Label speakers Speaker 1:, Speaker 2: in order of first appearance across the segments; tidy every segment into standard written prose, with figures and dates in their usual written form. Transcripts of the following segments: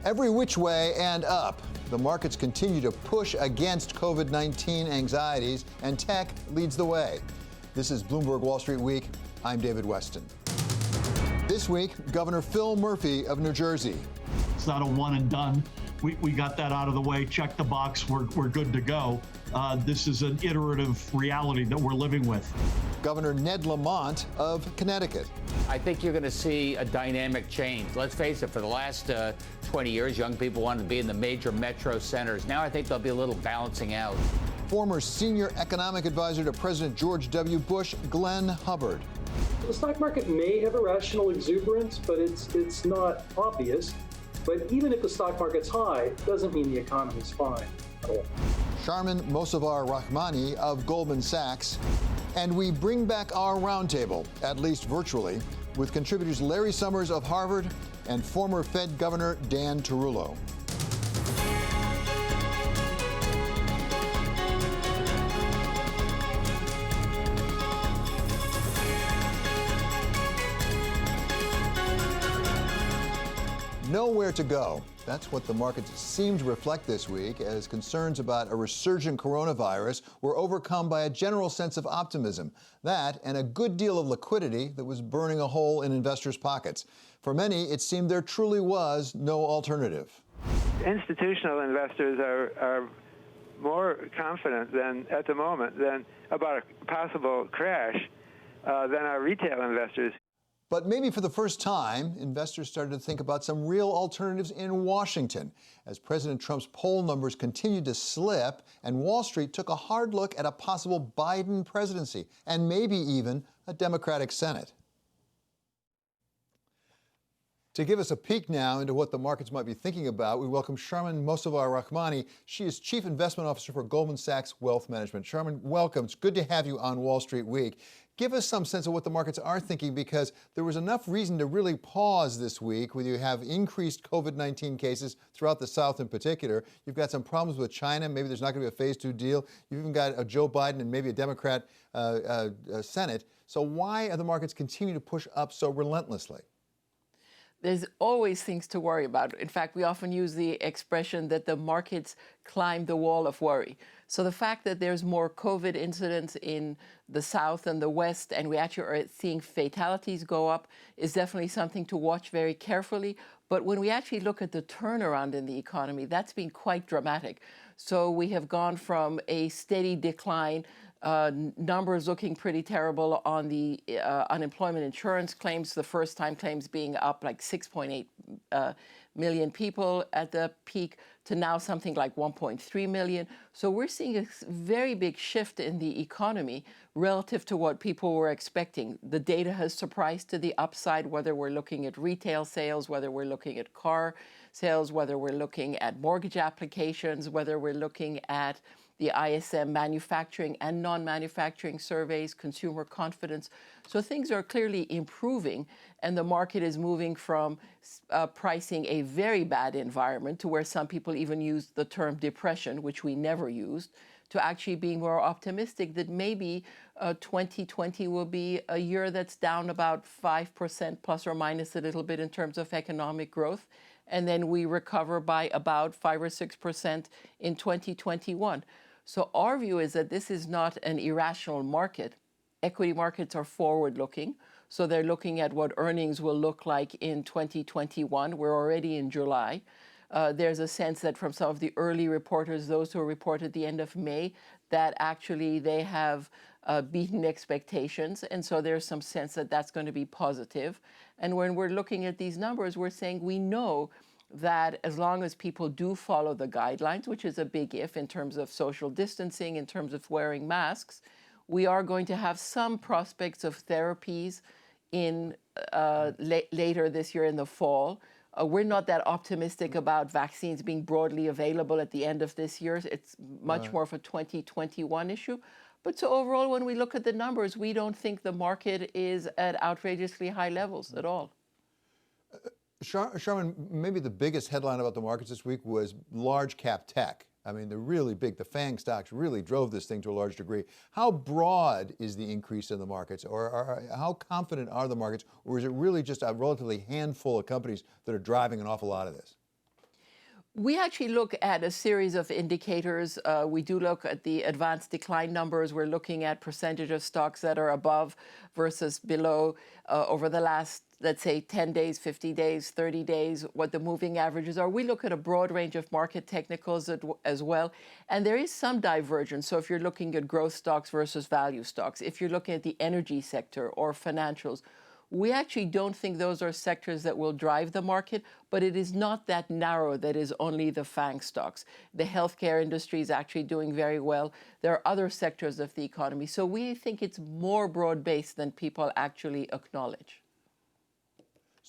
Speaker 1: Every which way and up, the markets continue to push against COVID-19 anxieties, and tech leads the way. This is Bloomberg Wall Street Week. I'm David Westin. This week, Governor Phil Murphy of New Jersey.
Speaker 2: It's not a one and done. We got that out of the way, check the box, we're good to go. This is an iterative reality that we're living with.
Speaker 1: Governor Ned Lamont of Connecticut.
Speaker 3: I think you're going to see a dynamic change. Let's face it, for the last 20 years, young people wanted to be in the major metro centers. Now I think there'll be a little balancing out.
Speaker 1: Former senior economic advisor to President George W. Bush, Glenn Hubbard.
Speaker 4: The stock market may have irrational exuberance, but it's not obvious. But even if the stock market's high, it doesn't mean the economy's fine at all.
Speaker 1: Sharmin Mossavar-Rahmani of Goldman Sachs. And we bring back our roundtable, at least virtually, with contributors Larry Summers of Harvard and former Fed Governor Dan Tarullo. Nowhere to go. That's what the markets seem to reflect this week, as concerns about a resurgent coronavirus were overcome by a general sense of optimism. That and a good deal of liquidity that was burning a hole in investors' pockets. For many, it seemed there truly was no alternative.
Speaker 5: Institutional investors are more confident than at the moment than about a possible crash than our retail investors.
Speaker 1: But maybe for the first time, investors started to think about some real alternatives in Washington as President Trump's poll numbers continued to slip and Wall Street took a hard look at a possible Biden presidency and maybe even a Democratic Senate. To give us a peek now into what the markets might be thinking about, we welcome Sharmin Mossavar-Rahmani. She is Chief Investment Officer for Goldman Sachs Wealth Management. Sharmin, welcome. It's good to have you on Wall Street Week. Give us some sense of what the markets are thinking, because there was enough reason to really pause this week when you have increased COVID-19 cases throughout the South in particular. You've got some problems with China. Maybe there's not going to be a phase 2 deal. You've even got a Joe Biden and maybe a Democrat Senate. So why are the markets continue to push up so relentlessly?
Speaker 6: There's always things to worry about. In fact, we often use the expression that the markets climb the wall of worry. So the fact that there's more COVID incidents in the South and the West, and we actually are seeing fatalities go up, is definitely something to watch very carefully. But when we actually look at the turnaround in the economy, that's been quite dramatic. So we have gone from a steady decline, numbers looking pretty terrible on the unemployment insurance claims, the first-time claims being up like 6.8 million people at the peak, to now something like 1.3 million. So we're seeing a very big shift in the economy relative to what people were expecting. The data has surprised to the upside, whether we're looking at retail sales, whether we're looking at car sales, whether we're looking at mortgage applications, whether we're looking at the ISM manufacturing and non-manufacturing surveys, consumer confidence. So things are clearly improving, and the market is moving from pricing a very bad environment, to where some people even use the term depression, which we never used, to actually being more optimistic that maybe 2020 will be a year that's down about 5% plus or minus a little bit in terms of economic growth. And then we recover by about 5 or 6% in 2021. So our view is that this is not an irrational market. Equity markets are forward-looking, so they're looking at what earnings will look like in 2021. We're already in July. There's a sense that from some of the early reporters, those who reported at the end of May, that actually they have beaten expectations, and so there's some sense that that's going to be positive. And when we're looking at these numbers, we're saying we know that as long as people do follow the guidelines, which is a big if in terms of social distancing, in terms of wearing masks, we are going to have some prospects of therapies in later this year in the fall. We're not that optimistic about vaccines being broadly available at the end of this year. It's much more of a 2021 issue. But so overall, when we look at the numbers, we don't think the market is at outrageously high levels at all.
Speaker 1: Sharmin, maybe the biggest headline about the markets this week was large cap tech. I mean, they're really big. The FANG stocks really drove this thing to a large degree. How broad is the increase in the markets, or how confident are the markets, or is it really just a relatively handful of companies that are driving an awful lot of this?
Speaker 6: We actually look at a series of indicators. We do look at the advanced decline numbers. We're looking at percentage of stocks that are above versus below over the last, let's say, 10 days, 50 days, 30 days, what the moving averages are. We look at a broad range of market technicals as well. And there is some divergence. So if you're looking at growth stocks versus value stocks, if you're looking at the energy sector or financials, we actually don't think those are sectors that will drive the market, but it is not that narrow that is only the FANG stocks. The healthcare industry is actually doing very well. There are other sectors of the economy. So we think it's more broad-based than people actually acknowledge.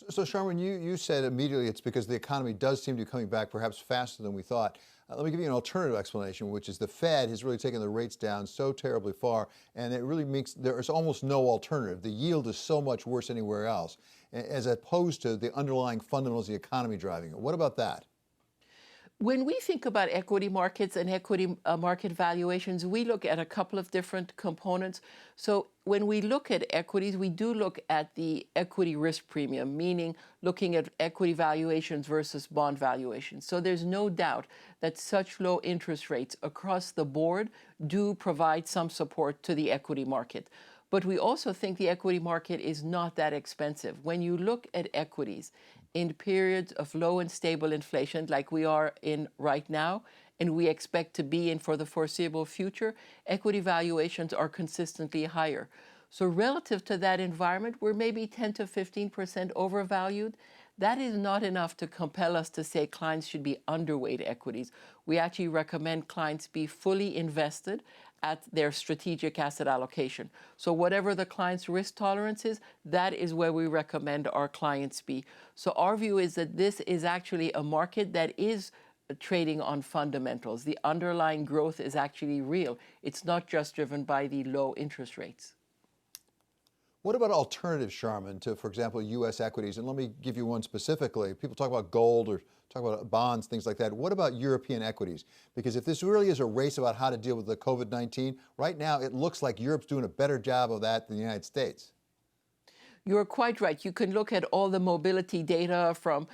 Speaker 1: So Sharmin, you said immediately it's because the economy does seem to be coming back perhaps faster than we thought. Let me give you an alternative explanation, which is the Fed has really taken the rates down so terribly far, and it really makes there is almost no alternative. The yield is so much worse anywhere else, as opposed to the underlying fundamentals of the economy driving it. What about that?
Speaker 6: When we think about equity markets and equity market valuations, we look at a couple of different components. So when we look at equities, we do look at the equity risk premium, meaning looking at equity valuations versus bond valuations. So there's no doubt that such low interest rates across the board do provide some support to the equity market. But we also think the equity market is not that expensive. When you look at equities in periods of low and stable inflation like we are in right now, and we expect to be in for the foreseeable future, equity valuations are consistently higher. So relative to that environment, we're maybe 10 to 15% overvalued. That is not enough to compel us to say clients should be underweight equities. We actually recommend clients be fully invested at their strategic asset allocation. So whatever the client's risk tolerance is, that is where we recommend our clients be. So our view is that this is actually a market that is trading on fundamentals. The underlying growth is actually real. It's not just driven by the low interest rates.
Speaker 1: What about alternatives, Sharmin, to, for example, U.S. equities? And let me give you one specifically. People talk about gold or talk about bonds, things like that. What about European equities? Because if this really is a race about how to deal with the COVID-19, right now it looks like Europe's doing a better job of that than the United States.
Speaker 6: You're quite right. You can look at all the mobility data from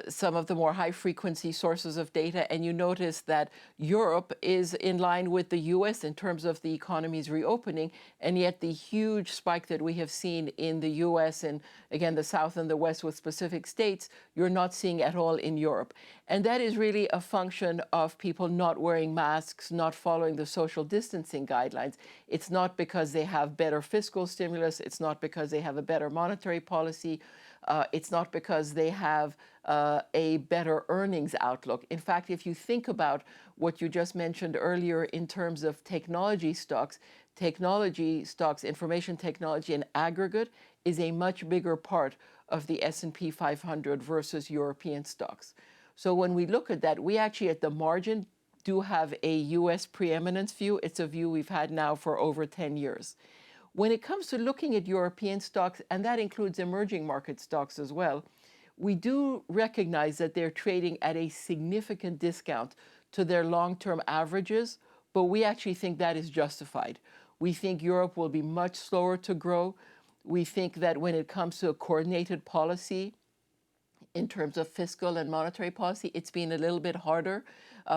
Speaker 6: some of the more high-frequency sources of data, and you notice that Europe is in line with the U.S. in terms of the economy's reopening, and yet the huge spike that we have seen in the U.S. and, again, the South and the West with specific states, you're not seeing at all in Europe. And that is really a function of people not wearing masks, not following the social distancing guidelines. It's not because they have better fiscal stimulus. It's not because they have a better monetary policy. It's not because they have a better earnings outlook. In fact, if you think about what you just mentioned earlier in terms of technology stocks, information technology and aggregate is a much bigger part of the S&P 500 versus European stocks. So when we look at that, we actually at the margin do have a U.S. preeminence view. It's a view we've had now for over 10 years. When it comes to looking at European stocks, and that includes emerging market stocks as well, we do recognize that they're trading at a significant discount to their long-term averages, but we actually think that is justified. We think Europe will be much slower to grow. We think that when it comes to a coordinated policy, in terms of fiscal and monetary policy, it's been a little bit harder.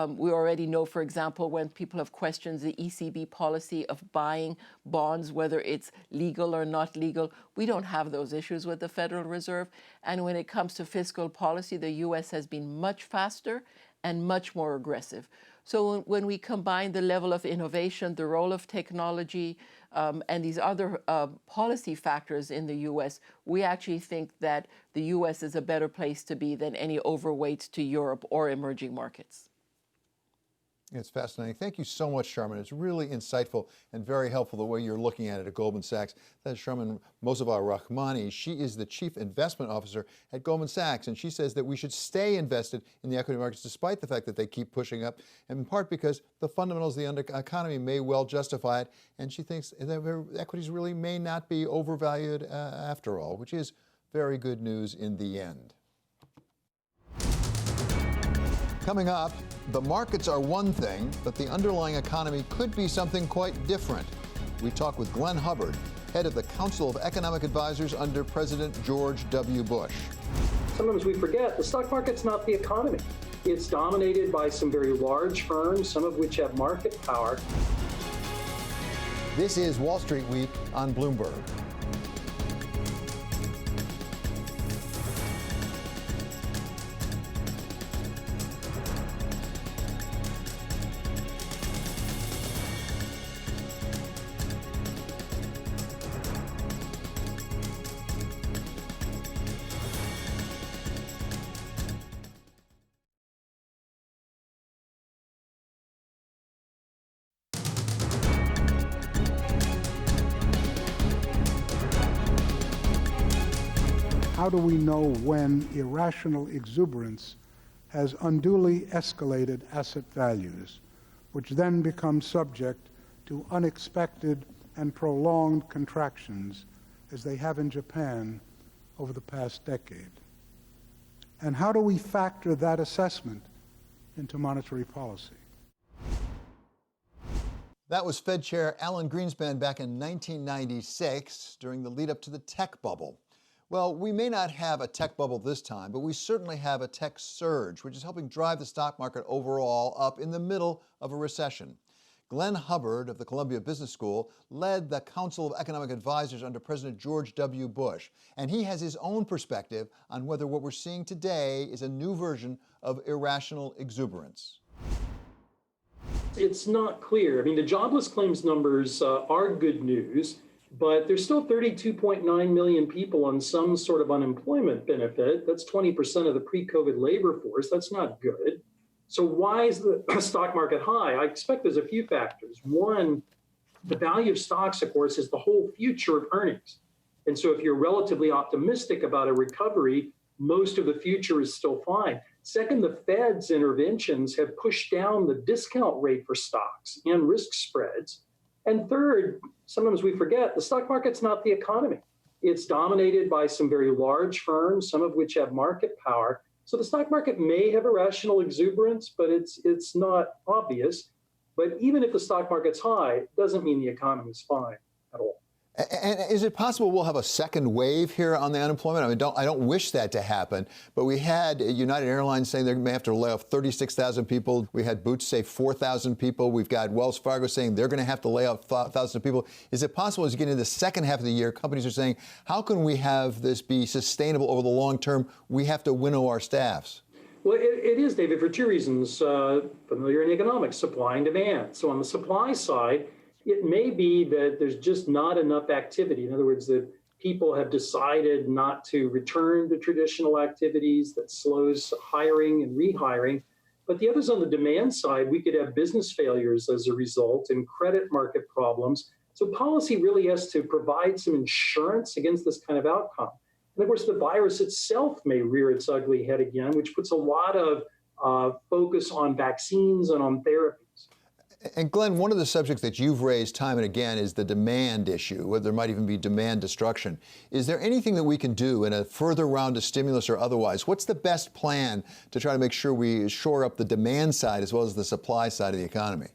Speaker 6: We already know, for example, when people have questioned the ECB policy of buying bonds, whether it's legal or not legal, we don't have those issues with the Federal Reserve. And when it comes to fiscal policy, the U.S. has been much faster and much more aggressive. So when we combine the level of innovation, the role of technology, and these other policy factors in the U.S., we actually think that the U.S. is a better place to be than any overweight to Europe or emerging markets.
Speaker 1: It's fascinating. Thank you so much, Sharmin. It's really insightful and very helpful the way you're looking at it at Goldman Sachs. That's Sharmin Mossavar-Rahmani. She is the Chief Investment Officer at Goldman Sachs, and she says that we should stay invested in the equity markets despite the fact that they keep pushing up, and in part because the fundamentals of the economy may well justify it, and she thinks that equities really may not be overvalued after all, which is very good news in the end. Coming up, the markets are one thing, but the underlying economy could be something quite different. We talk with Glenn Hubbard, head of the Council of Economic Advisors under President George W. Bush.
Speaker 4: sometimes we forget the stock market's not the economy. It's dominated by some very large firms, some of which have market power.
Speaker 1: This is Wall Street Week on Bloomberg.
Speaker 7: How do we know when irrational exuberance has unduly escalated asset values, which then become subject to unexpected and prolonged contractions, as they have in Japan over the past decade? And how do we factor that assessment into monetary policy?
Speaker 1: That was Fed Chair Alan Greenspan back in 1996 during the lead up to the tech bubble. Well, we may not have a tech bubble this time, but we certainly have a tech surge, which is helping drive the stock market overall up in the middle of a recession. Glenn Hubbard of the Columbia Business School led the Council of Economic Advisors under President George W. Bush, and he has his own perspective on whether what we're seeing today is a new version of irrational exuberance.
Speaker 4: It's not clear. I mean, the jobless claims numbers are good news, but there's still 32.9 million people on some sort of unemployment benefit. That's 20% of the pre-COVID labor force. That's not good. So why is the stock market high? I expect there's a few factors. One, the value of stocks, of course, is the whole future of earnings. And so if you're relatively optimistic about a recovery, most of the future is still fine. Second, the Fed's interventions have pushed down the discount rate for stocks and risk spreads. And third, sometimes we forget the stock market's not the economy. It's dominated by some very large firms, some of which have market power. So the stock market may have irrational exuberance, but it's not obvious. But even if the stock market's high, it doesn't mean the economy's fine at all.
Speaker 1: And is it possible we'll have a second wave here on the unemployment? I mean, I don't wish that to happen, but we had United Airlines saying they may have to lay off 36,000 people. We had Boots say 4,000 people. We've got Wells Fargo saying they're going to have to lay off 1,000 people. Is it possible as you get into the second half of the year, companies are saying, how can we have this be sustainable over the long term? We have to winnow our staffs.
Speaker 4: Well, it is, David, for two reasons. Familiar in economics, supply and demand. So on the supply side, it may be that there's just not enough activity. In other words, that people have decided not to return to traditional activities. That slows hiring and rehiring. But the other's on the demand side. We could have business failures as a result and credit market problems. So policy really has to provide some insurance against this kind of outcome. And of course, the virus itself may rear its ugly head again, which puts a lot of focus on vaccines and on therapies.
Speaker 1: And Glenn, one of the subjects that you've raised time and again is the demand issue, whether there might even be demand destruction. Is there anything that we can do in a further round of stimulus or otherwise? What's the best plan to try to make sure we shore up the demand side as well as the supply side of the economy?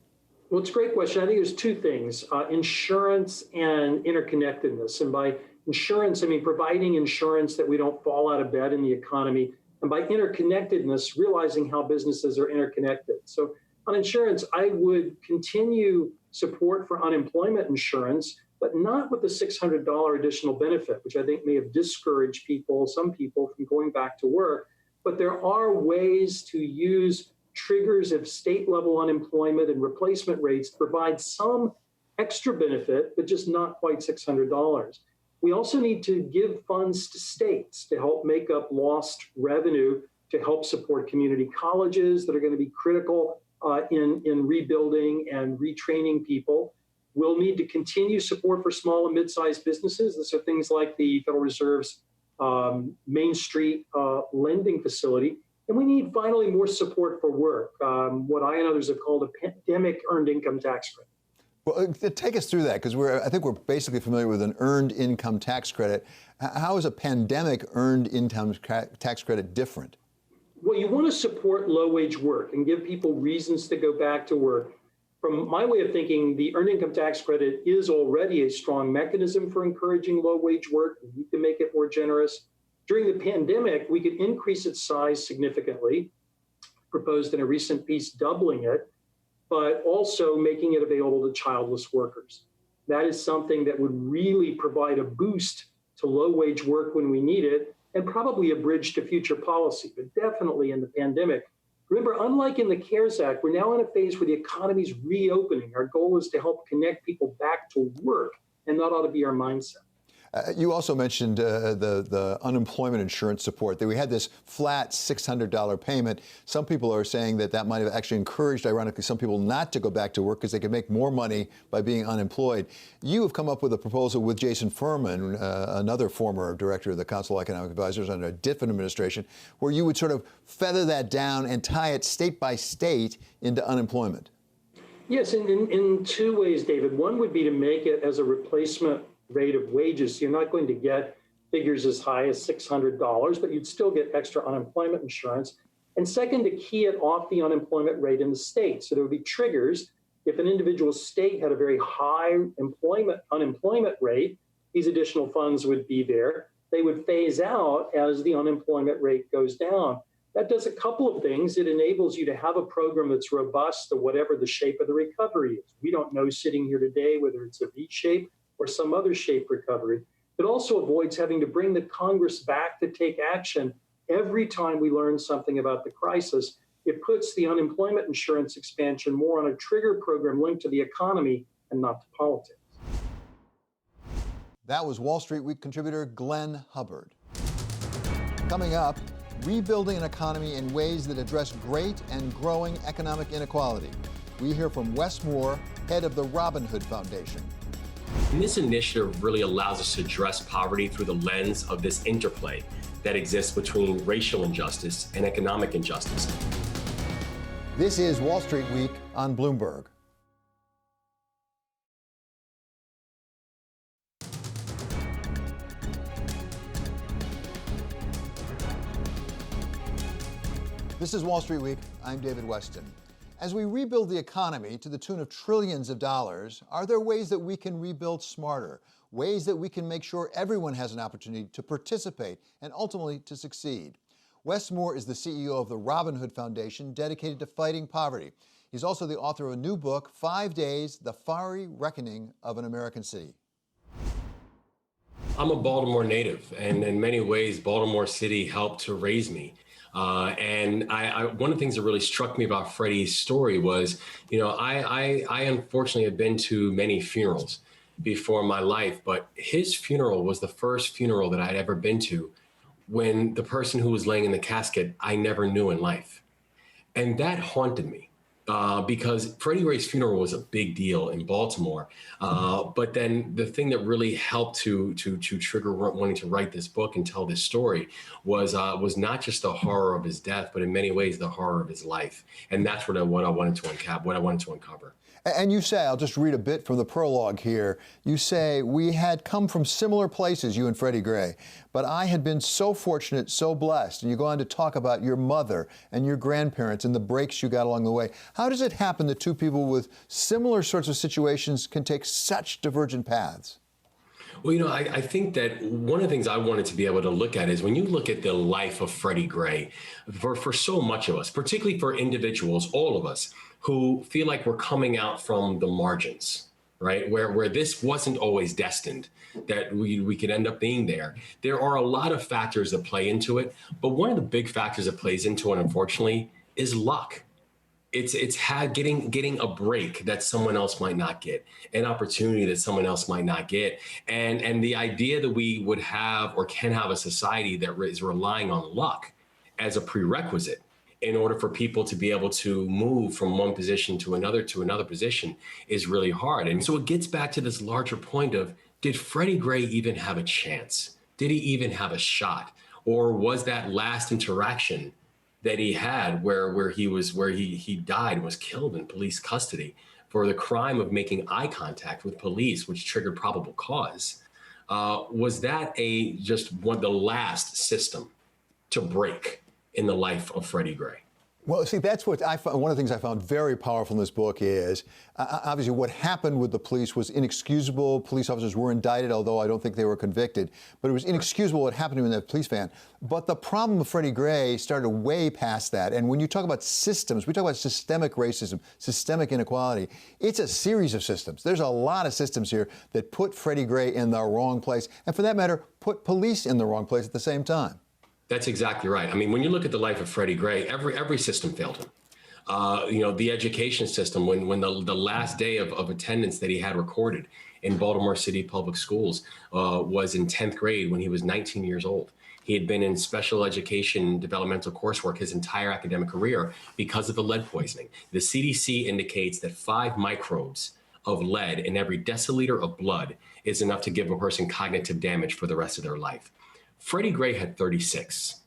Speaker 4: Well, it's a great question. I think there's two things, insurance and interconnectedness. And by insurance, I mean providing insurance that we don't fall out of bed in the economy. And by interconnectedness, realizing how businesses are interconnected. So on insurance, I would continue support for unemployment insurance, but not with the $600 additional benefit, which I think may have discouraged some people from going back to work. But there are ways to use triggers of state-level unemployment and replacement rates to provide some extra benefit, but just not quite $600. We also need to give funds to states to help make up lost revenue, to help support community colleges that are going to be critical in rebuilding and retraining people. We'll need to continue support for small and mid-sized businesses. These are things like the Federal Reserve's Main Street lending facility. And we need, finally, more support for work, what I and others have called a pandemic earned income tax credit.
Speaker 1: Well, take us through that, because I think we're basically familiar with an earned income tax credit. How is a pandemic earned income tax credit different?
Speaker 4: Well, you want to support low-wage work and give people reasons to go back to work. From my way of thinking, the earned income tax credit is already a strong mechanism for encouraging low-wage work. We need to make it more generous. During the pandemic, we could increase its size significantly, proposed in a recent piece doubling it, but also making it available to childless workers. That is something that would really provide a boost to low-wage work when we need it, and probably a bridge to future policy, but definitely in the pandemic. Remember, unlike in the CARES Act, we're now in a phase where the economy's reopening. Our goal is to help connect people back to work, and that ought to be our mindset.
Speaker 1: You also mentioned the unemployment insurance support, that we had this flat $600 payment. Some people are saying that that might have actually encouraged, ironically, some people not to go back to work because they could make more money by being unemployed. You have come up with a proposal with Jason Furman, another former director of the Council of Economic Advisors under a different administration, where you would sort of feather that down and tie it state by state into unemployment.
Speaker 4: Yes, in two ways, David. One would be to make it as a replacement rate of wages. So you're not going to get figures as high as $600, but you'd still get extra unemployment insurance. And second, to key it off the unemployment rate in the state. So there would be triggers. If an individual state had a very high unemployment rate, these additional funds would be there. They would phase out as the unemployment rate goes down. That does a couple of things. It enables you to have a program that's robust to whatever the shape of the recovery is. We don't know sitting here today whether it's a V shape or some other shape recovery. It also avoids having to bring the Congress back to take action every time we learn something about the crisis. It puts the unemployment insurance expansion more on a trigger program linked to the economy and not to politics.
Speaker 1: That was Wall Street Week contributor Glenn Hubbard. Coming up, rebuilding an economy in ways that address great and growing economic inequality. We hear from Wes Moore, head of the Robin Hood Foundation.
Speaker 8: And this initiative really allows us to address poverty through the lens of this interplay that exists between racial injustice and economic injustice.
Speaker 1: This is Wall Street Week on Bloomberg. This is Wall Street Week. I'm David Westin. As we rebuild the economy to the tune of trillions of dollars, are there ways that we can rebuild smarter? Ways that we can make sure everyone has an opportunity to participate and ultimately to succeed? Wes Moore is the CEO of the Robin Hood Foundation, dedicated to fighting poverty. He's also the author of a new book, 5 Days, The Fiery Reckoning of an American City.
Speaker 8: I'm a Baltimore native, and in many ways, Baltimore City helped to raise me. And one of the things that really struck me about Freddie's story was, I unfortunately have been to many funerals before my life, but his funeral was the first funeral that I'd ever been to when the person who was laying in the casket I never knew in life. And that haunted me. Because Freddie Gray's funeral was a big deal in Baltimore. But then the thing that really helped to trigger wanting to write this book and tell this story was not just the horror of his death, but in many ways the horror of his life. And that's what I wanted to uncover.
Speaker 1: And you say, I'll just read a bit from the prologue here. You say, we had come from similar places, you and Freddie Gray, but I had been so fortunate, so blessed. And you go on to talk about your mother and your grandparents and the breaks you got along the way. How does it happen that two people with similar sorts of situations can take such divergent paths?
Speaker 8: Well, I think that one of the things I wanted to be able to look at is when you look at the life of Freddie Gray, for so much of us, particularly for individuals, all of us, who feel like we're coming out from the margins, right? Where this wasn't always destined, that we could end up being there. There are a lot of factors that play into it, but one of the big factors that plays into it, unfortunately, is luck. It's getting a break that someone else might not get, an opportunity that someone else might not get. And the idea that we would have or can have a society that is relying on luck as a prerequisite in order for people to be able to move from one position to another position is really hard. And so it gets back to this larger point of, did Freddie Gray even have a chance? Did he even have a shot? Or was that last interaction that he had where he died, was killed in police custody for the crime of making eye contact with police, which triggered probable cause? Was that the last system to break in the life of Freddie Gray?
Speaker 1: Well, see, that's what I found. One of the things I found very powerful in this book is obviously what happened with the police was inexcusable. Police officers were indicted, although I don't think they were convicted. But it was inexcusable what happened in that police van. But the problem with Freddie Gray started way past that. And when you talk about systems, we talk about systemic racism, systemic inequality. It's a series of systems. There's a lot of systems here that put Freddie Gray in the wrong place, and for that matter, put police in the wrong place at the same time.
Speaker 8: That's exactly right. I mean, when you look at the life of Freddie Gray, every system failed him. The education system, when the last day of attendance that he had recorded in Baltimore City Public Schools was in 10th grade when he was 19 years old. He had been in special education developmental coursework his entire academic career because of the lead poisoning. The CDC indicates that 5 microbes of lead in every deciliter of blood is enough to give a person cognitive damage for the rest of their life. Freddie Gray had 36.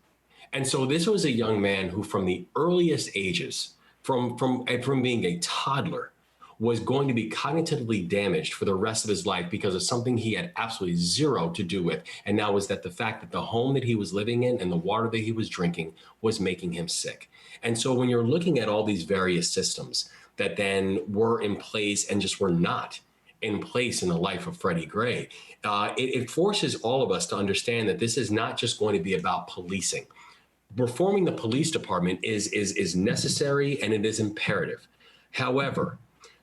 Speaker 8: And so this was a young man who from the earliest ages, from being a toddler, was going to be cognitively damaged for the rest of his life because of something he had absolutely zero to do with. And that was that the fact that the home that he was living in and the water that he was drinking was making him sick. And so when you're looking at all these various systems that then were in place and just were not in place in the life of Freddie Gray, it forces all of us to understand that this is not just going to be about policing. Reforming the police department is necessary and it is imperative. However,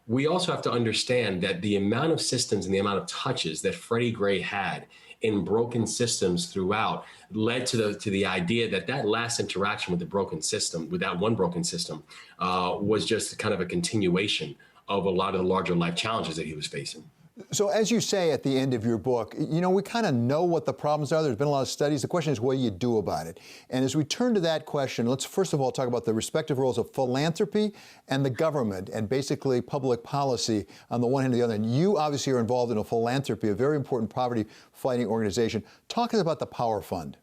Speaker 8: we also have to understand that the amount of systems and the amount of touches that Freddie Gray had in broken systems throughout led to the idea that last interaction with the broken system, with that one broken system, was just kind of a continuation of a lot of the larger life challenges that he was facing.
Speaker 1: So as you say at the end of your book, we kind of know what the problems are. There's been a lot of studies. The question is, what do you do about it? And as we turn to that question, let's first of all talk about the respective roles of philanthropy and the government and basically public policy on the one hand and the other. And you obviously are involved in a philanthropy, a very important poverty-fighting organization. Talk to us about the Power Fund.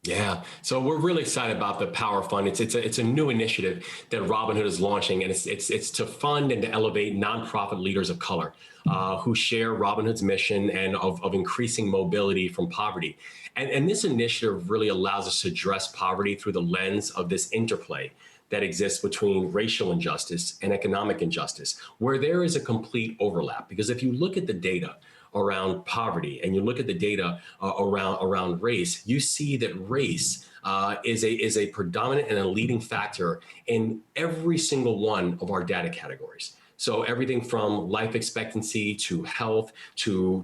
Speaker 8: Yeah, so we're really excited about the Power Fund. It's a new initiative that Robinhood is launching, and it's to fund and to elevate nonprofit leaders of color who share Robinhood's mission and of increasing mobility from poverty. And this initiative really allows us to address poverty through the lens of this interplay that exists between racial injustice and economic injustice, where there is a complete overlap. Because if you look at the data around poverty and you look at the data around race, you see that race is a predominant and a leading factor in every single one of our data categories. So everything from life expectancy to health to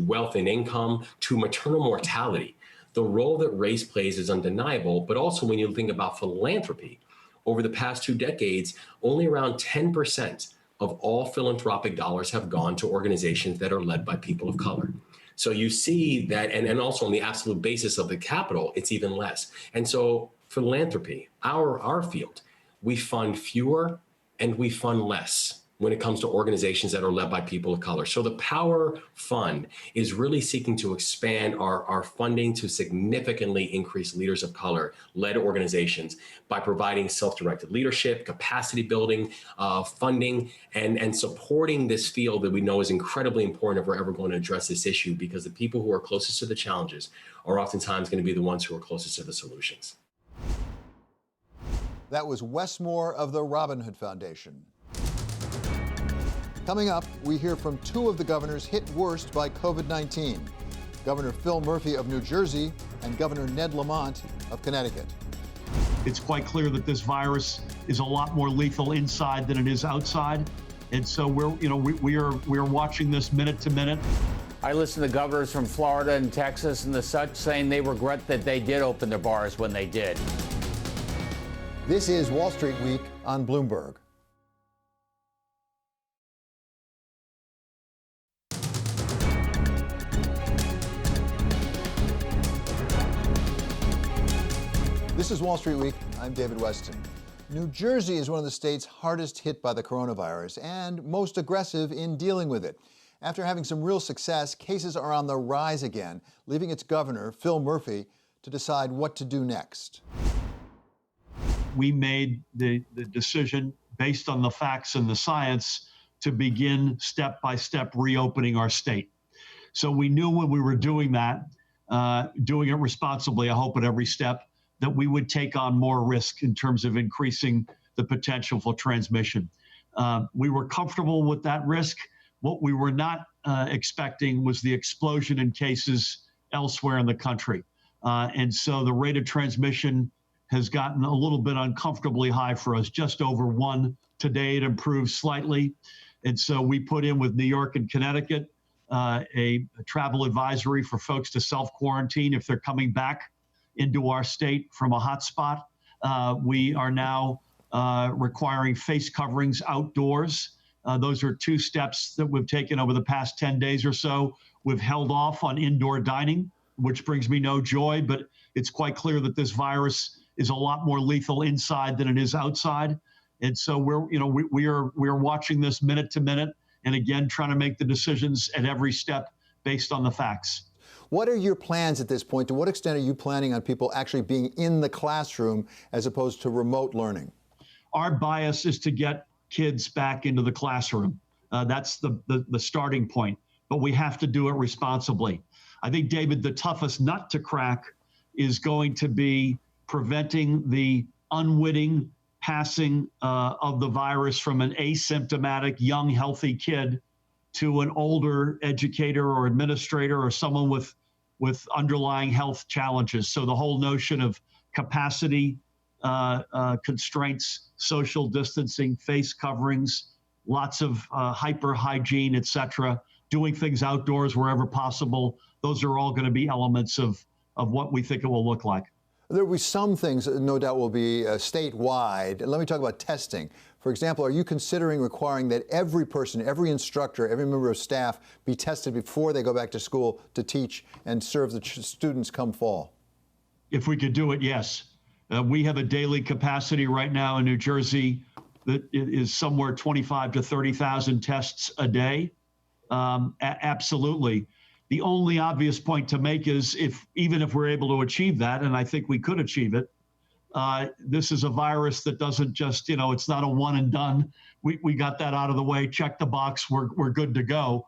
Speaker 8: wealth and income to maternal mortality. The role that race plays is undeniable, but also when you think about philanthropy, over the past 2 decades, only around 10% of all philanthropic dollars have gone to organizations that are led by people of color. So you see that, and also on the absolute basis of the capital, it's even less. And so philanthropy, our field, we fund fewer and we fund less when it comes to organizations that are led by people of color. So the Power Fund is really seeking to expand our funding to significantly increase leaders of color-led organizations by providing self-directed leadership, capacity building, funding, and supporting this field that we know is incredibly important if we're ever going to address this issue, because the people who are closest to the challenges are oftentimes going to be the ones who are closest to the solutions.
Speaker 1: That was Wes Moore of the Robinhood Foundation. Coming up, we hear from 2 of the governors hit worst by COVID-19, Governor Phil Murphy of New Jersey and Governor Ned Lamont of Connecticut.
Speaker 2: It's quite clear that this virus is a lot more lethal inside than it is outside. And so we are watching this minute to minute.
Speaker 3: I listen to governors from Florida and Texas and the such saying they regret that they did open their bars when they did.
Speaker 1: This is Wall Street Week on Bloomberg. This is Wall Street Week. I'm David Westin. New Jersey is one of the states hardest hit by the coronavirus and most aggressive in dealing with it. After having some real success, cases are on the rise again, leaving its governor, Phil Murphy, to decide what to do next.
Speaker 2: We made the decision based on the facts and the science to begin step-by-step reopening our state. So we knew when we were doing that, doing it responsibly, I hope at every step, that we would take on more risk in terms of increasing the potential for transmission. We were comfortable with that risk. What we were not expecting was the explosion in cases elsewhere in the country. And so the rate of transmission has gotten a little bit uncomfortably high for us, just over 1. Today it improved slightly. And so we put in with New York and Connecticut a travel advisory for folks to self-quarantine if they're coming back into our state from a hotspot. We are now requiring face coverings outdoors. Those are 2 steps that we've taken over the past 10 days or so. We've held off on indoor dining, which brings me no joy, but it's quite clear that this virus is a lot more lethal inside than it is outside. And so we are watching this minute to minute, and again, trying to make the decisions at every step based on the facts.
Speaker 1: What are your plans at this point? To what extent are you planning on people actually being in the classroom as opposed to remote learning?
Speaker 2: Our bias is to get kids back into the classroom. That's the starting point, but we have to do it responsibly. I think, David, the toughest nut to crack is going to be preventing the unwitting passing of the virus from an asymptomatic, young, healthy kid to an older educator or administrator or someone with underlying health challenges. So the whole notion of capacity constraints, social distancing, face coverings, lots of hyper hygiene, et cetera, doing things outdoors wherever possible. Those are all going to be elements of what we think it will look like.
Speaker 1: There will be some things that no doubt will be statewide. Let me talk about testing. For example, are you considering requiring that every person, every instructor, every member of staff be tested before they go back to school to teach and serve the students come fall?
Speaker 2: If we could do it, yes. We have a daily capacity right now in New Jersey that is somewhere 25 to 30,000 tests a day. Absolutely. The only obvious point to make is even if we're able to achieve that, and I think we could achieve it, this is a virus that doesn't just, it's not a one and done. We got that out of the way, check the box, we're good to go.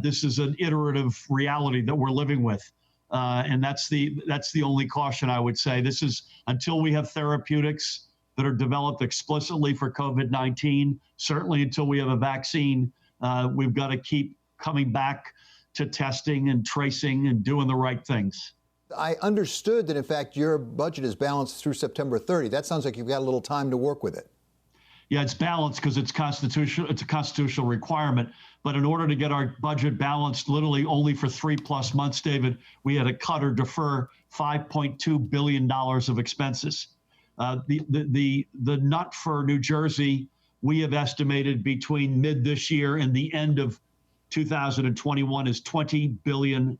Speaker 2: This is an iterative reality that we're living with. And that's the only caution I would say. This is until we have therapeutics that are developed explicitly for COVID-19, certainly until we have a vaccine, we've got to keep coming back to testing and tracing and doing the right things.
Speaker 1: I understood that, in fact, your budget is balanced through September 30. That sounds like you've got a little time to work with it.
Speaker 2: Yeah, it's balanced because it's constitutional. It's a constitutional requirement. But in order to get our budget balanced literally only for 3+ months, David, we had to cut or defer $5.2 billion of expenses. The nut for New Jersey, we have estimated between mid this year and the end of 2021 is $20 billion.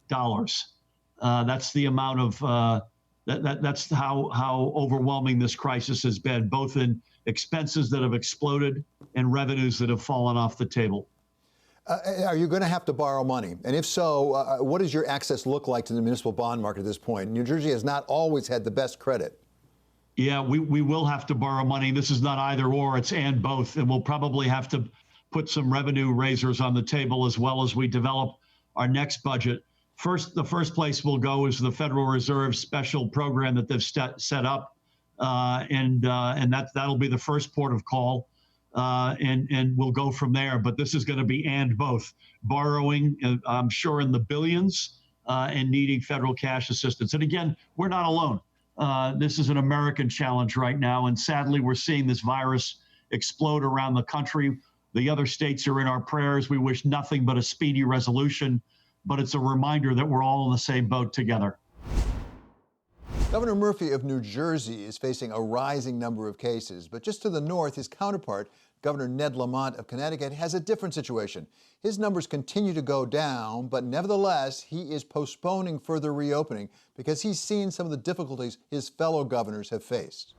Speaker 2: That's the amount of, that's how overwhelming this crisis has been, both in expenses that have exploded and revenues that have fallen off the table.
Speaker 1: Are you going to have to borrow money? And if so, what does your access look like to the municipal bond market at this point? New Jersey has not always had the best credit.
Speaker 2: Yeah, we will have to borrow money. This is not either or, it's and both. And we'll probably have to put some revenue raisers on the table as well as we develop our next budget. The first place we'll go is the Federal Reserve special program that they've set up. And that'll be the first port of call. And we'll go from there. But this is going to be and both. Borrowing, I'm sure, in the billions and needing federal cash assistance. And again, we're not alone. This is an American challenge right now. And sadly, we're seeing this virus explode around the country. The other states are in our prayers. We wish nothing but a speedy resolution. But it's a reminder that we're all in the same boat together.
Speaker 1: Governor Murphy of New Jersey is facing a rising number of cases. But just to the north, his counterpart, Governor Ned Lamont of Connecticut, has a different situation. His numbers continue to go down, but nevertheless, he is postponing further reopening because he's seen some of the difficulties his fellow governors have faced.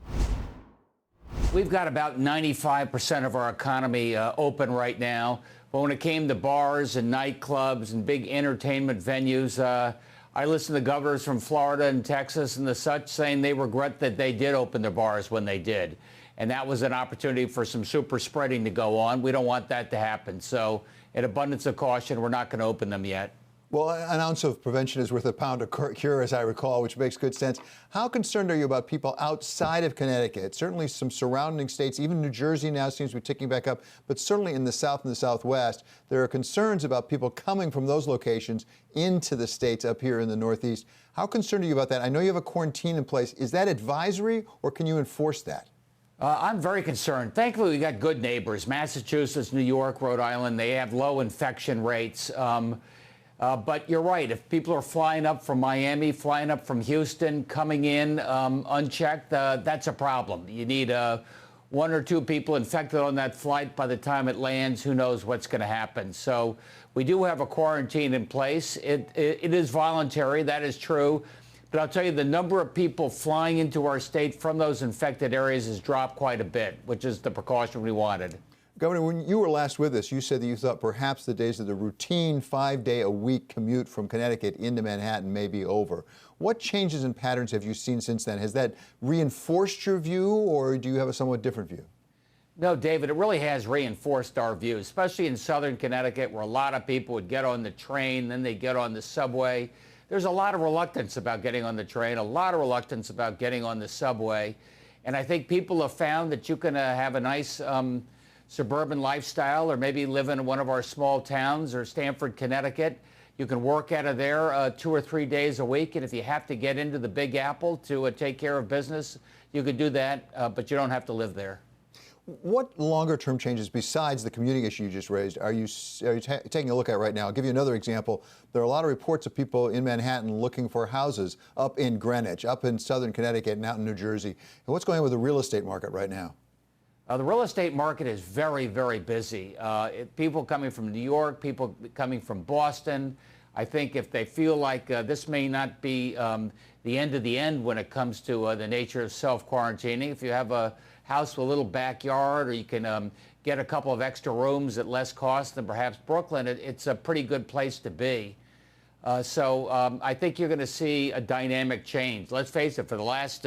Speaker 3: We've got about 95% of our economy open right now. But when it came to bars and nightclubs and big entertainment venues, I listened to governors from Florida and Texas and the such saying they regret that they did open their bars when they did. And that was an opportunity for some super spreading to go on. We don't want that to happen. So, in abundance of caution, we're not going to open them yet.
Speaker 1: Well, an ounce of prevention is worth a pound of cure, as I recall, which makes good sense. How concerned are you about people outside of Connecticut? Certainly some surrounding states, even New Jersey now seems to be ticking back up, but certainly in the South and the Southwest, there are concerns about people coming from those locations into the states up here in the Northeast. How concerned are you about that? I know you have a quarantine in place. Is that advisory, or can you enforce that?
Speaker 3: I'm very concerned. Thankfully, we got good neighbors. Massachusetts, New York, Rhode Island, they have low infection rates. But you're right. If people are flying up from Miami, flying up from Houston, coming in unchecked, that's a problem. You need one or two people infected on that flight by the time it lands. Who knows what's going to happen? So we do have a quarantine in place. It is voluntary. That is true. But I'll tell you, the number of people flying into our state from those infected areas has dropped quite a bit, which is the precaution we wanted.
Speaker 1: Governor, when you were last with us, you said that you thought perhaps the days of the routine 5-day-a-week commute from Connecticut into Manhattan may be over. What changes and patterns have you seen since then? Has that reinforced your view, or do you have a somewhat different view?
Speaker 3: No, David, it really has reinforced our view, especially in southern Connecticut, where a lot of people would get on the train, then they get on the subway. There's a lot of reluctance about getting on the train, a lot of reluctance about getting on the subway. And I think people have found that you can have a nice suburban lifestyle, or maybe live in one of our small towns, or Stamford, Connecticut. You can work out of there 2 or 3 days a week, and if you have to get into the Big Apple to take care of business, you could do that, but you don't have to live there.
Speaker 1: What longer-term changes besides the commuting issue you just raised are you taking a look at right now? I'll give you another example. There are a lot of reports of people in Manhattan looking for houses up in Greenwich, up in southern Connecticut, and out in New Jersey. And what's going on with the real estate market right now?
Speaker 3: The real estate market is very, very busy. People coming from New York, people coming from Boston. I think if they feel like this may not be the end of the end when it comes to the nature of self-quarantining, if you have a house with a little backyard, or you can get a couple of extra rooms at less cost than perhaps Brooklyn, it's a pretty good place to be. So I think you're going to see a dynamic change. Let's face it, for the last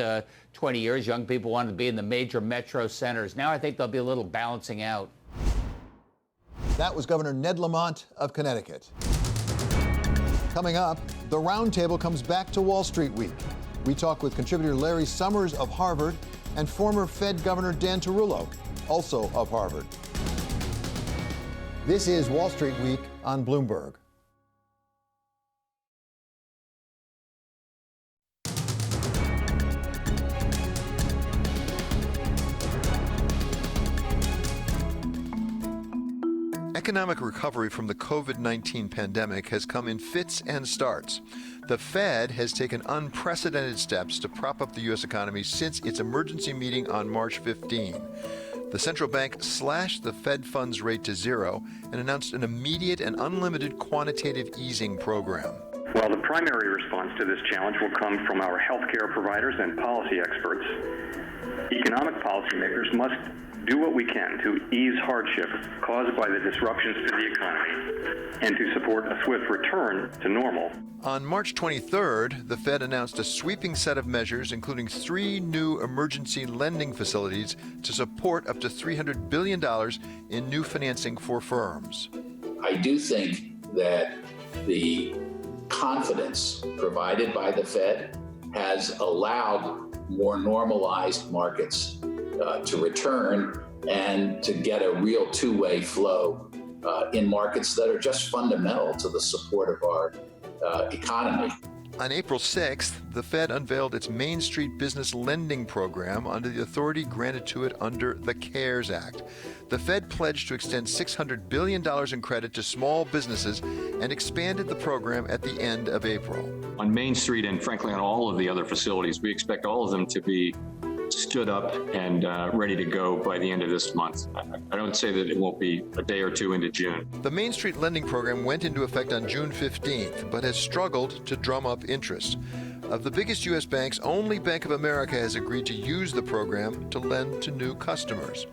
Speaker 3: 20 years, young people wanted to be in the major metro centers. Now I think there'll be a little balancing out.
Speaker 1: That was Governor Ned Lamont of Connecticut. Coming up, the Roundtable comes back to Wall Street Week. We talk with contributor Larry Summers of Harvard and former Fed Governor Dan Tarullo, also of Harvard. This is Wall Street Week on Bloomberg. Economic recovery from the COVID-19 pandemic has come in fits and starts. The Fed has taken unprecedented steps to prop up the U.S. economy since its emergency meeting on March 15. The central bank slashed the Fed funds rate to zero and announced an immediate and unlimited quantitative easing program.
Speaker 9: Well, the primary response to this challenge will come from our healthcare providers and policy experts. Economic policymakers must do what we can to ease hardship caused by the disruptions to the economy and to support a swift return to normal.
Speaker 1: On March 23rd, the Fed announced a sweeping set of measures, including 3 new emergency lending facilities to support up to $300 billion in new financing for firms.
Speaker 10: I do think that the confidence provided by the Fed has allowed more normalized markets to return and to get a real two-way flow in markets that are just fundamental to the support of our economy.
Speaker 1: On April 6th, the Fed unveiled its Main Street Business Lending Program under the authority granted to it under the CARES Act. The Fed pledged to extend $600 billion in credit to small businesses and expanded the program at the end of April.
Speaker 11: On Main Street and frankly on all of the other facilities, we expect all of them to be stood up and ready to go by the end of this month. I don't say that it won't be a day or two into June.
Speaker 1: The Main Street Lending Program went into effect on June 15th, but has struggled to drum up interest. Of the biggest U.S. banks, only Bank of America has agreed to use the program to lend to new customers.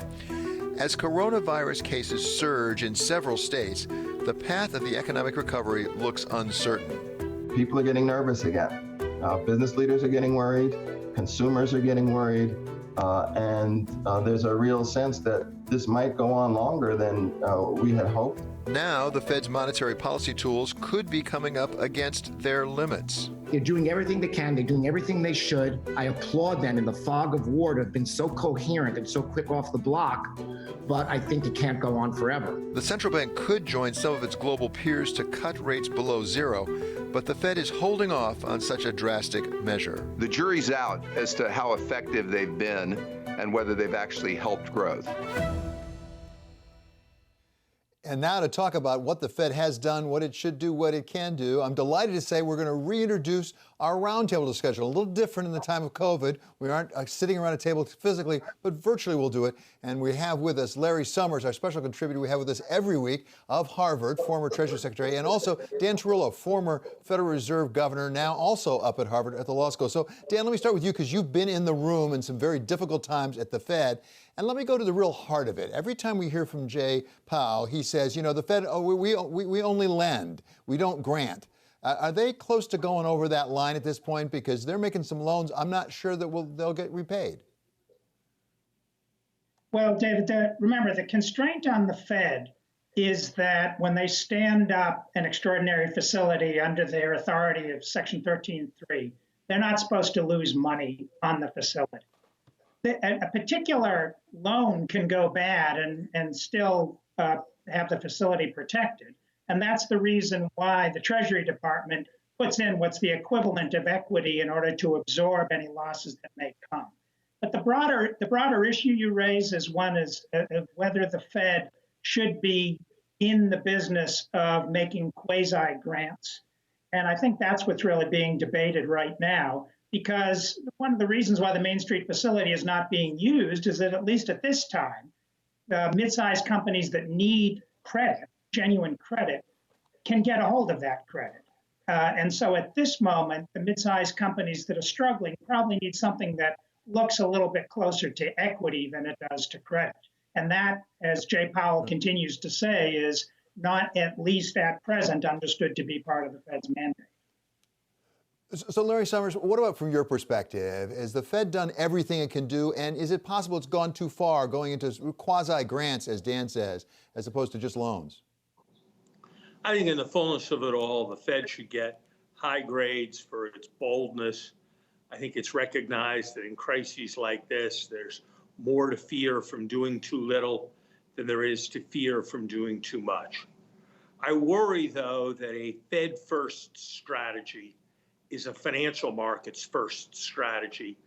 Speaker 1: As coronavirus cases surge in several states, the path of the economic recovery looks uncertain.
Speaker 12: People are getting nervous again. Business leaders are getting worried. Consumers are getting worried. and there's a real sense that this might go on longer than we had hoped.
Speaker 1: Now, the Fed's monetary policy tools could be coming up against their limits.
Speaker 13: They're doing everything they can. They're doing everything they should. I applaud them in the fog of war to have been so coherent and so quick off the block, but I think it can't go on forever.
Speaker 1: The central bank could join some of its global peers to cut rates below zero, but the Fed is holding off on such a drastic measure.
Speaker 14: The jury's out as to how effective they've been and whether they've actually helped growth.
Speaker 1: And now to talk about what the Fed has done, what it should do, what it can do, I'm delighted to say we're going to reintroduce our roundtable discussion, a little different in the time of COVID. We aren't sitting around a table physically, but virtually we'll do it. And we have with us Larry Summers, our special contributor we have with us every week, of Harvard, former Treasury Secretary, and also Dan Tarullo, former Federal Reserve Governor, now also up at Harvard at the law school. So Dan, let me start with you because you've been in the room in some very difficult times at the Fed. And let me go to the real heart of it. Every time we hear from Jay Powell, he says, you know, the Fed, we only lend, we don't grant. Are they close to going over that line at this point? Because they're making some loans I'm not sure that they'll get repaid.
Speaker 15: Well, David, remember, the constraint on the Fed is that when they stand up an extraordinary facility under their authority of Section 13.3, they're not supposed to lose money on the facility. A particular loan can go bad and still have the facility protected. And that's the reason why the Treasury Department puts in what's the equivalent of equity in order to absorb any losses that may come. But the broader issue you raise is one is whether the Fed should be in the business of making quasi-grants. And I think that's what's really being debated right now, because one of the reasons why the Main Street facility is not being used is that at least at this time, mid-sized companies that need credit, genuine credit, can get a hold of that credit. And so at this moment, the mid-sized companies that are struggling probably need something that looks a little bit closer to equity than it does to credit. And that, as Jay Powell continues to say, is not at least at present understood to be part of the Fed's mandate.
Speaker 1: So Larry Summers, what about from your perspective? Has the Fed done everything it can do? And is it possible it's gone too far, going into quasi-grants, as Dan says, as opposed to just loans?
Speaker 16: I think in the fullness of it all, the Fed should get high grades for its boldness. I think it's recognized that in crises like this, there's more to fear from doing too little than there is to fear from doing too much. I worry, though, that a Fed-first strategy is a financial markets first strategy.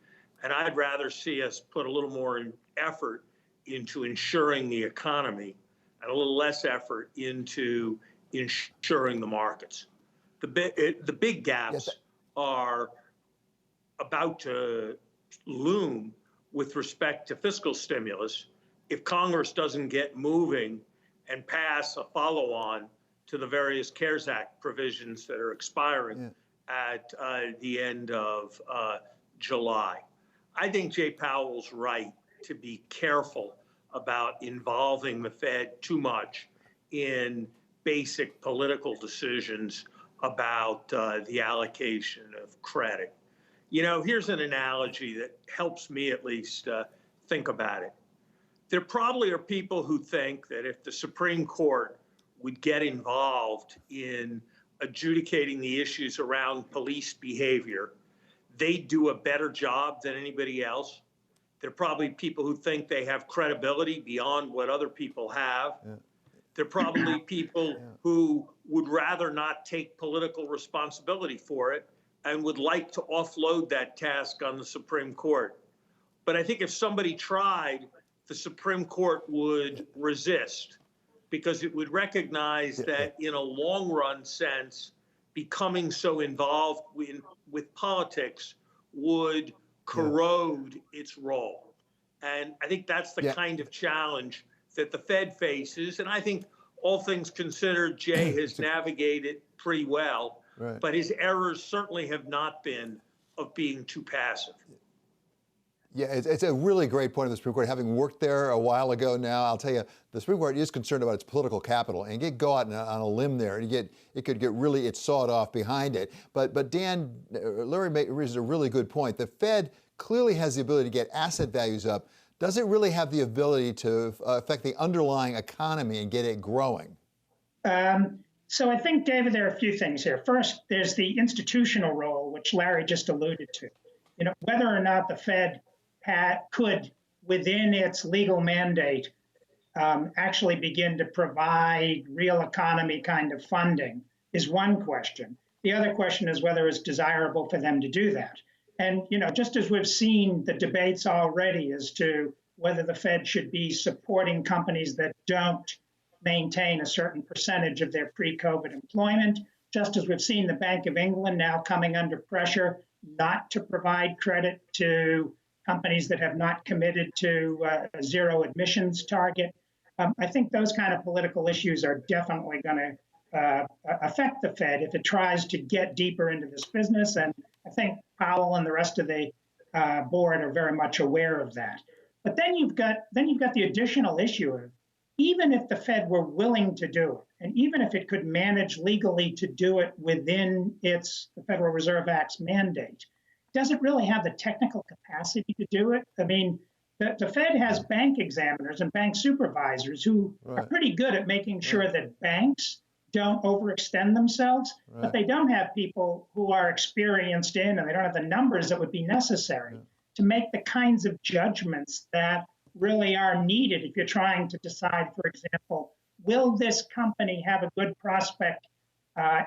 Speaker 16: And I'd rather see us put a little more effort into ensuring the economy and a little less effort into ensuring the markets. The big gaps are about to loom with respect to fiscal stimulus if Congress doesn't get moving and pass a follow-on to the various CARES Act provisions that are expiring at the end of July. I think Jay Powell's right to be careful about involving the Fed too much in basic political decisions about the allocation of credit. You know, here's an analogy that helps me at least think about it. There probably are people who think that if the Supreme Court would get involved in adjudicating the issues around police behavior, they do a better job than anybody else. There are probably people who think they have credibility beyond what other people have. There are probably people who would rather not take political responsibility for it and would like to offload that task on the Supreme Court. But I think if somebody tried, the Supreme Court would resist, because it would recognize that in a long-run sense, becoming so involved with politics would corrode its role. And I think that's the kind of challenge that the Fed faces. And I think, all things considered, Jay has navigated pretty well, but his errors certainly have not been of being too passive.
Speaker 1: Yeah, it's a really great point of the Supreme Court. Having worked there a while ago now, I'll tell you, the Supreme Court is concerned about its political capital, and you go out on a limb there, and it could get really sawed off behind it. But Dan, Larry raises a really good point. The Fed clearly has the ability to get asset values up. Does it really have the ability to affect the underlying economy and get it growing?
Speaker 15: So I think, David, there are a few things here. First, there's the institutional role, which Larry just alluded to. You know, whether or not the Fed could, within its legal mandate, actually begin to provide real economy kind of funding is one question. The other question is whether it's desirable for them to do that. And, you know, just as we've seen the debates already as to whether the Fed should be supporting companies that don't maintain a certain percentage of their pre-COVID employment, just as we've seen the Bank of England now coming under pressure not to provide credit to companies that have not committed to a zero admissions target. I think those kind of political issues are definitely going to affect the Fed if it tries to get deeper into this business. And I think Powell and the rest of the board are very much aware of that. But then you've got the additional issue of, even if the Fed were willing to do it, and even if it could manage legally to do it within the Federal Reserve Act's mandate, does it really have the technical capacity to do it? I mean, the Fed has bank examiners and bank supervisors who are pretty good at making sure that banks don't overextend themselves, but they don't have people who are experienced in, and they don't have the numbers that would be necessary to make the kinds of judgments that really are needed if you're trying to decide, for example, will this company have a good prospect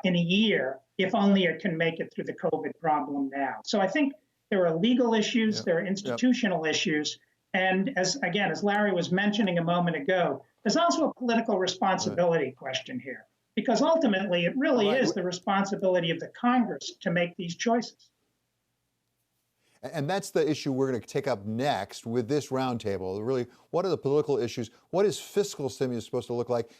Speaker 15: in a year if only it can make it through the COVID problem now? So I think there are legal issues, there are institutional issues, and as Larry was mentioning a moment ago, there's also a political responsibility question here, because ultimately it really is the responsibility of the Congress to make these choices.
Speaker 1: And that's the issue we're going to take up next with this roundtable. Really, what are the political issues? What is fiscal stimulus supposed to look like?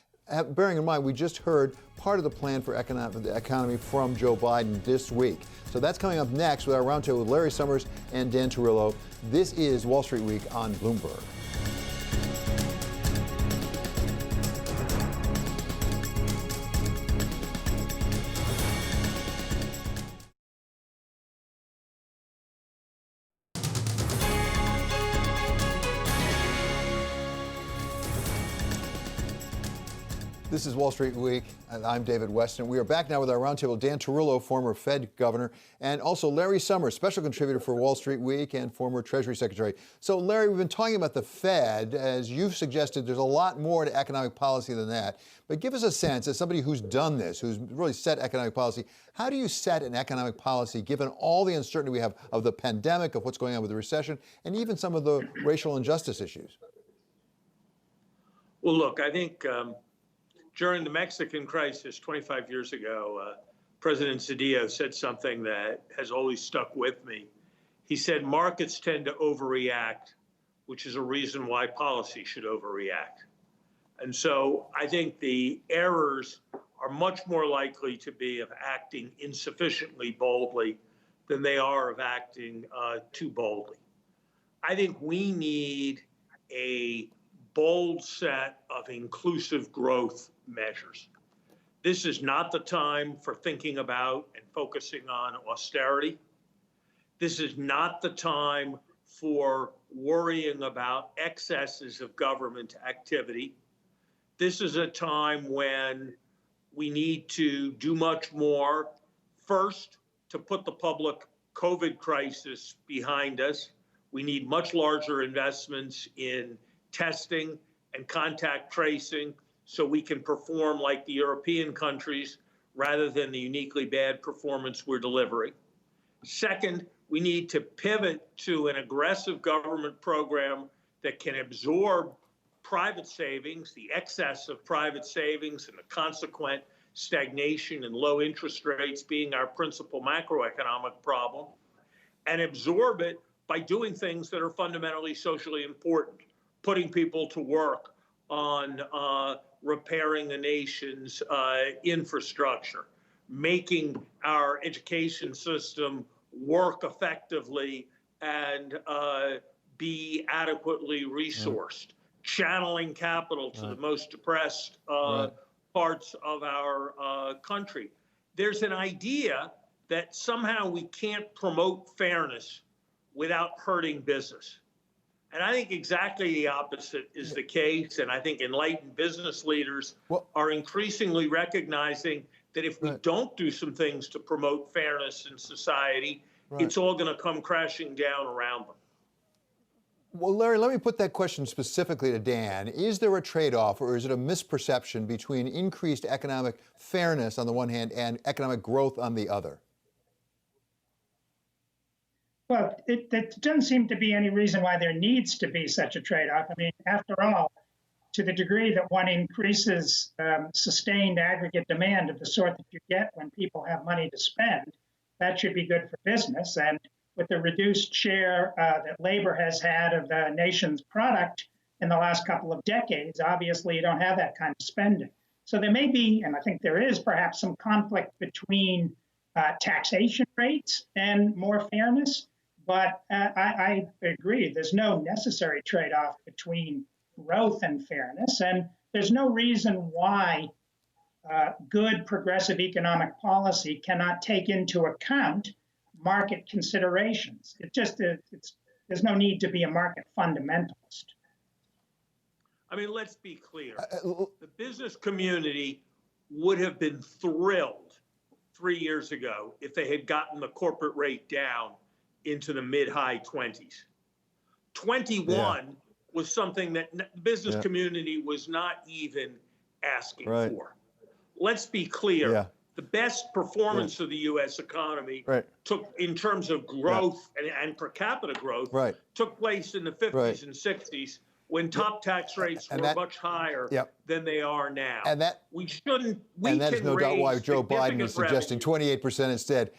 Speaker 1: Bearing in mind, we just heard part of the plan for the economy from Joe Biden this week. So that's coming up next with our roundtable with Larry Summers and Dan Tarullo. This is Wall Street Week on Bloomberg. This is Wall Street Week, and I'm David Westin. We are back now with our roundtable. Dan Tarullo, former Fed governor, and also Larry Summers, special contributor for Wall Street Week and former Treasury Secretary. So, Larry, we've been talking about the Fed. As you've suggested, there's a lot more to economic policy than that. But give us a sense, as somebody who's done this, who's really set economic policy, how do you set an economic policy given all the uncertainty we have of the pandemic, of what's going on with the recession, and even some of the racial injustice issues?
Speaker 16: Well, look, I think during the Mexican crisis 25 years ago, President Zedillo said something that has always stuck with me. He said, markets tend to overreact, which is a reason why policy should overreact. And so I think the errors are much more likely to be of acting insufficiently boldly than they are of acting too boldly. I think we need a bold set of inclusive growth measures. This is not the time for thinking about and focusing on austerity. This is not the time for worrying about excesses of government activity. This is a time when we need to do much more. First, to put the public COVID crisis behind us, we need much larger investments in testing and contact tracing so we can perform like the European countries rather than the uniquely bad performance we're delivering. Second, we need to pivot to an aggressive government program that can absorb private savings, the excess of private savings and the consequent stagnation and low interest rates being our principal macroeconomic problem, and absorb it by doing things that are fundamentally socially important, putting people to work on repairing the nation's infrastructure, making our education system work effectively and be adequately resourced, channeling capital to the most depressed parts of our country. There's an idea that somehow we can't promote fairness without hurting business. And I think exactly the opposite is the case. And I think enlightened business leaders are increasingly recognizing that if we don't do some things to promote fairness in society, it's all going to come crashing down around them.
Speaker 1: Well, Larry, let me put that question specifically to Dan. Is there a trade-off, or is it a misperception between increased economic fairness on the one hand and economic growth on the other?
Speaker 15: Well, it doesn't seem to be any reason why there needs to be such a trade-off. I mean, after all, to the degree that one increases sustained aggregate demand of the sort that you get when people have money to spend, that should be good for business. And with the reduced share that labor has had of the nation's product in the last couple of decades, obviously you don't have that kind of spending. So there may be, and I think there is perhaps some conflict between taxation rates and more fairness. But I agree, there's no necessary trade-off between growth and fairness. And there's no reason why good progressive economic policy cannot take into account market considerations. There's no need to be a market fundamentalist.
Speaker 16: I mean, let's be clear. The business community would have been thrilled 3 years ago if they had gotten the corporate rate down into the mid-high 20s. 21 was something that the business community was not even asking for. Let's be clear. The best performance of the U.S. economy took, in terms of growth and per capita growth, took place in the 50s and 60s when top tax rates were much higher than they are now.
Speaker 1: And that,
Speaker 16: we shouldn't.
Speaker 1: And that is no doubt why Joe Biden is suggesting 28% instead.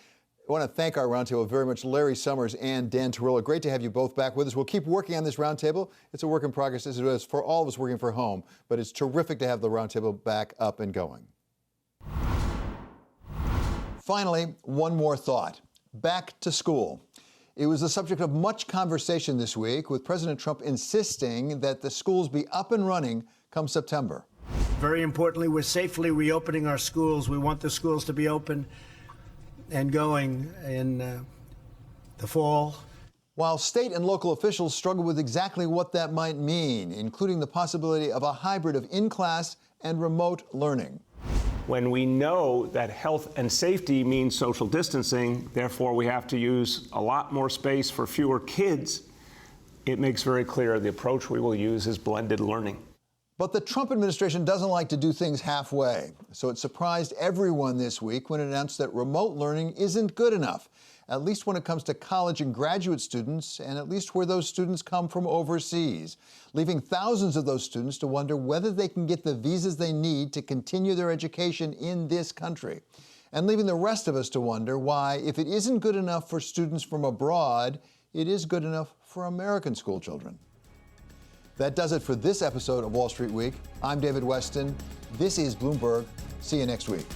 Speaker 1: I want to thank our roundtable very much, Larry Summers and Dan Tarullo. Great to have you both back with us. We'll keep working on this roundtable. It's a work in progress, as it is for all of us working from home, but it's terrific to have the roundtable back up and going. Finally, one more thought. Back to school. It was the subject of much conversation this week, with President Trump insisting that the schools be up and running come September.
Speaker 17: Very importantly, we're safely reopening our schools. We want the schools to be open and going in the fall.
Speaker 1: While state and local officials struggle with exactly what that might mean, including the possibility of a hybrid of in-class and remote learning.
Speaker 18: When we know that health and safety means social distancing, therefore we have to use a lot more space for fewer kids, it makes very clear the approach we will use is blended learning.
Speaker 1: But the Trump administration doesn't like to do things halfway, so it surprised everyone this week when it announced that remote learning isn't good enough, at least when it comes to college and graduate students, and at least where those students come from overseas, leaving thousands of those students to wonder whether they can get the visas they need to continue their education in this country, and leaving the rest of us to wonder why, if it isn't good enough for students from abroad, it is good enough for American school children. That does it for this episode of Wall Street Week. I'm David Westin. This is Bloomberg. See you next week.